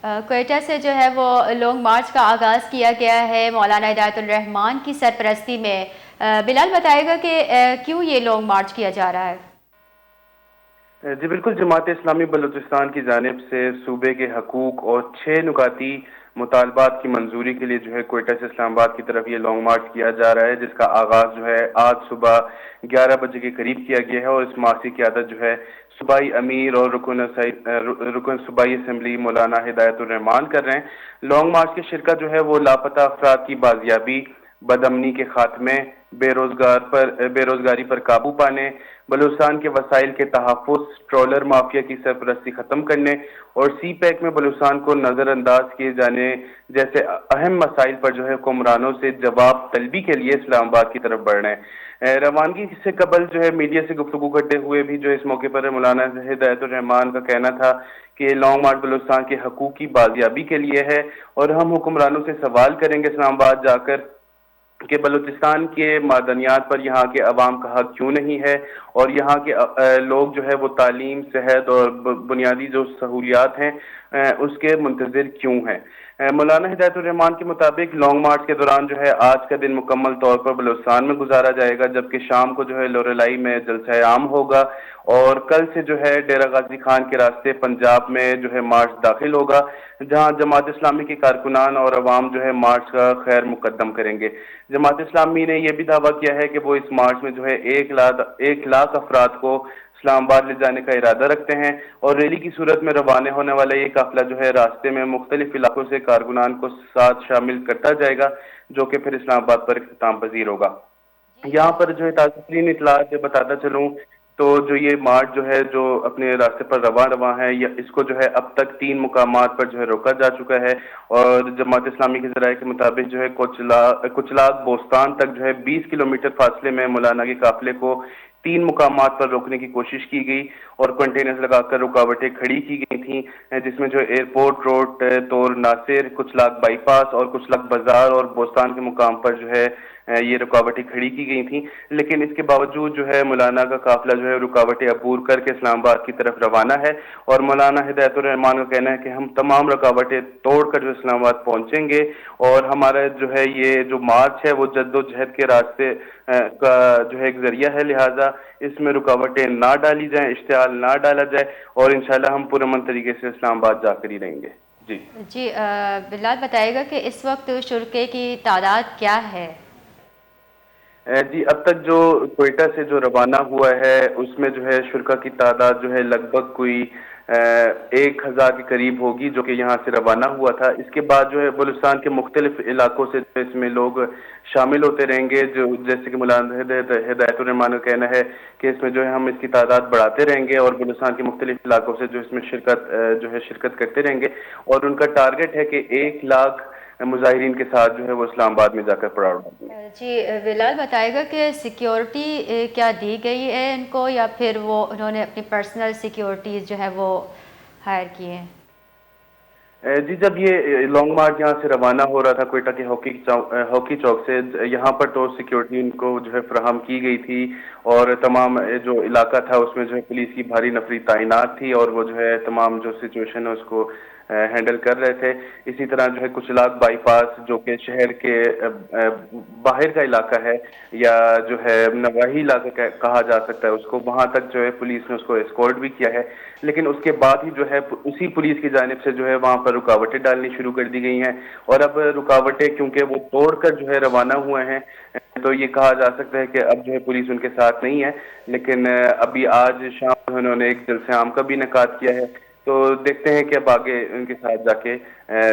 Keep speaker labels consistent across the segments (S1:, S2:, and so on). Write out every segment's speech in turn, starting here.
S1: क्वेटा से जो है वो लॉन्ग मार्च का आगाज़ किया गया है मौलाना हिदायतुर रहमान की सरपरस्ती में। बिलाल बताएगा कि क्यों ये लॉन्ग मार्च किया जा रहा है।
S2: जी बिल्कुल, जमात इस्लामी बलूचिस्तान की जानिब से सूबे के हकूक और 6 नुकाती मुतालबात की मंजूरी के लिए जो है क्वेटा से इस्लामाबाद की तरफ ये लॉन्ग मार्च किया जा रहा है, जिसका आगाज जो है आज सुबह 11 बजे के करीब किया गया है। और इस मार्च की क़यादत जो है सूबाई अमीर और रुकन सूबाई असम्बली मौलाना हिदायतुर रहमान कर रहे हैं। लॉन्ग मार्च की शिरकत जो है वो लापता अफराद की बाजियाबी, बदअमनी के खात्मे, बेरोजगारी पर काबू पाने, बलूचिस्तान के वसाइल के तहफ़्फ़ुज़, ट्रॉलर माफिया की सरपरस्ती खत्म करने और सी पैक में बलूचिस्तान को नजरअंदाज किए जाने जैसे अहम मसाइल पर जो है हुक्मरानों से जवाब तलबी के लिए इस्लामाबाद की तरफ बढ़ रहे हैं। रवानगी से कबल जो है मीडिया से गुफ्तगू करते हुए भी जो इस मौके पर मौलाना हिदायतुर रहमान का कहना था कि लॉन्ग मार्च बलूचिस्तान के हकूक की बाजियाबी के लिए है और हम हुक्मरानों से सवाल करेंगे इस्लामाबाद जाकर कि बलूचिस्तान के मादनियात पर यहाँ के अवाम का हक क्यों नहीं है और यहाँ के लोग जो है वो तालीम, सेहत और बुनियादी जो सहूलियात हैं उसके मुंतज़िर क्यों हैं। मौलाना हिदायतुर रहमान के मुताबिक लॉन्ग मार्च के दौरान जो है आज का दिन मुकम्मल तौर पर बलूचिस्तान में गुजारा जाएगा, जबकि शाम को जो है लोरेलाई में जलसा आम होगा और कल से जो है डेरा गाजी खान के रास्ते पंजाब में जो है मार्च दाखिल होगा, जहां जमात इस्लामी के कारकुनान और अवाम जो है मार्च का खैर मुकद्दम करेंगे। जमात इस्लामी ने यह भी दावा किया है कि वो इस मार्च में जो है 1 लाख अफराद को इस्लामाबाद ले जाने का इरादा रखते हैं और रैली की सूरत में रवाना होने वाला ये काफिला जो है रास्ते में मुख्तलिफ इलाकों से कारकुनान को साथ शामिल करता जाएगा, जो कि फिर इस्लामाबाद पर इख्तिताम पजीर होगा।
S1: जी
S2: यहाँ पर जो है ताज़ा तरीन इतलात बताता चलूँ तो जो ये मार्च जो है जो अपने रास्ते पर रवा रवा है, या इसको जो है अब तक 3 मुकामात पर जो है रोका जा चुका है। और जमात इस्लामी के जराये के मुताबिक जो है कुचलाग बोस्तान तक जो है 20 किलोमीटर फासले में मौलाना के काफिले को 3 मुकामात पर रोकने की कोशिश की गई और कंटेनर्स लगाकर रुकावटें खड़ी की गई थी, जिसमें जो एयरपोर्ट रोड, तोर नासिर, कुचलाग बाईपास और कुचलाग बाजार और बोस्तान के मुकाम पर जो है ये रुकावटें खड़ी की गई थी। लेकिन इसके बावजूद जो है मौलाना का काफिला जो है रुकावटें अबूर करके इस्लामाबाद की तरफ रवाना है और मौलाना हिदायतुर रहमान का कहना है कि हम तमाम रुकावटें तोड़कर जो इस्लामाबाद पहुंचेंगे और हमारा जो है ये जो मार्च है वो जद्दोजहद के रास्ते का जो है एक जरिया है, लिहाजा इसमें रुकावटें ना डाली जाएं, इश्तिहाल ना डाला जाए और इंशाल्लाह हम पुरअमन तरीके से इस्लामाबाद जाकर ही रहेंगे। जी
S1: जी बिलाल बताएगा कि इस वक्त शुरके की तादाद क्या है।
S2: जी अब तक जो क्वेटा से जो रवाना हुआ है उसमें जो है शुरा की तादाद जो है लगभग कोई 1,000 के करीब होगी, जो कि यहाँ से रवाना हुआ था। इसके बाद जो है बलूचिस्तान के मुख्तलिफ इलाकों से इसमें लोग शामिल होते रहेंगे, जो जैसे कि मौलाना हिदायतुर रहमान का कहना है कि इसमें जो है हम इसकी तादाद बढ़ाते रहेंगे और बलूचिस्तान के मुख्तलिफ इलाकों से जो इसमें शिरकत करते रहेंगे और उनका टारगेट है कि 1 लाख मुजाहिरीन के साथ जो है वो इस्लामाबाद में जाकर पड़ाव डालेंगे।
S1: जी बिलाल बताएगा कि सिक्योरिटी क्या दी गई है इनको या फिर वो उन्होंने अपनी पर्सनल सिक्योरिटीज़ जो है वो हायर की हैं।
S2: जी जब ये लॉन्ग मार्च यहाँ से रवाना हो रहा था क्वेटा के हॉकी चौक से, यहाँ पर तो सिक्योरिटी इनको जो है फ्राहम की गई थी और तमाम जो इलाका था उसमें जो है पुलिस की भारी नफरी तैनात थी और वो जो है तमाम जो सिचुएशन है उसको हैंडल कर रहे थे। इसी तरह जो है कुचलाग बाईपास जो कि शहर के बाहर का इलाका है या जो है नवाही इलाका कहा जा सकता है उसको, वहां तक जो है पुलिस ने उसको एस्कॉर्ट भी किया है। लेकिन उसके बाद ही जो है उसी पुलिस की जानिब से जो है वहां पर रुकावटें डालनी शुरू कर दी गई हैं और अब रुकावटें क्योंकि वो तोड़कर जो है रवाना हुए हैं, तो ये कहा जा सकता है कि अब जो है पुलिस उनके साथ नहीं है। लेकिन अभी आज शाम उन्होंने एक जलसे आम का भी इनेकाद किया है, तो देखते हैं कि अब आगे उनके साथ जाके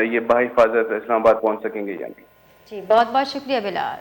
S2: ये बाहिफाजत इस्लामाबाद पहुंच सकेंगे या नहीं।
S1: जी बहुत बहुत शुक्रिया बिलाल।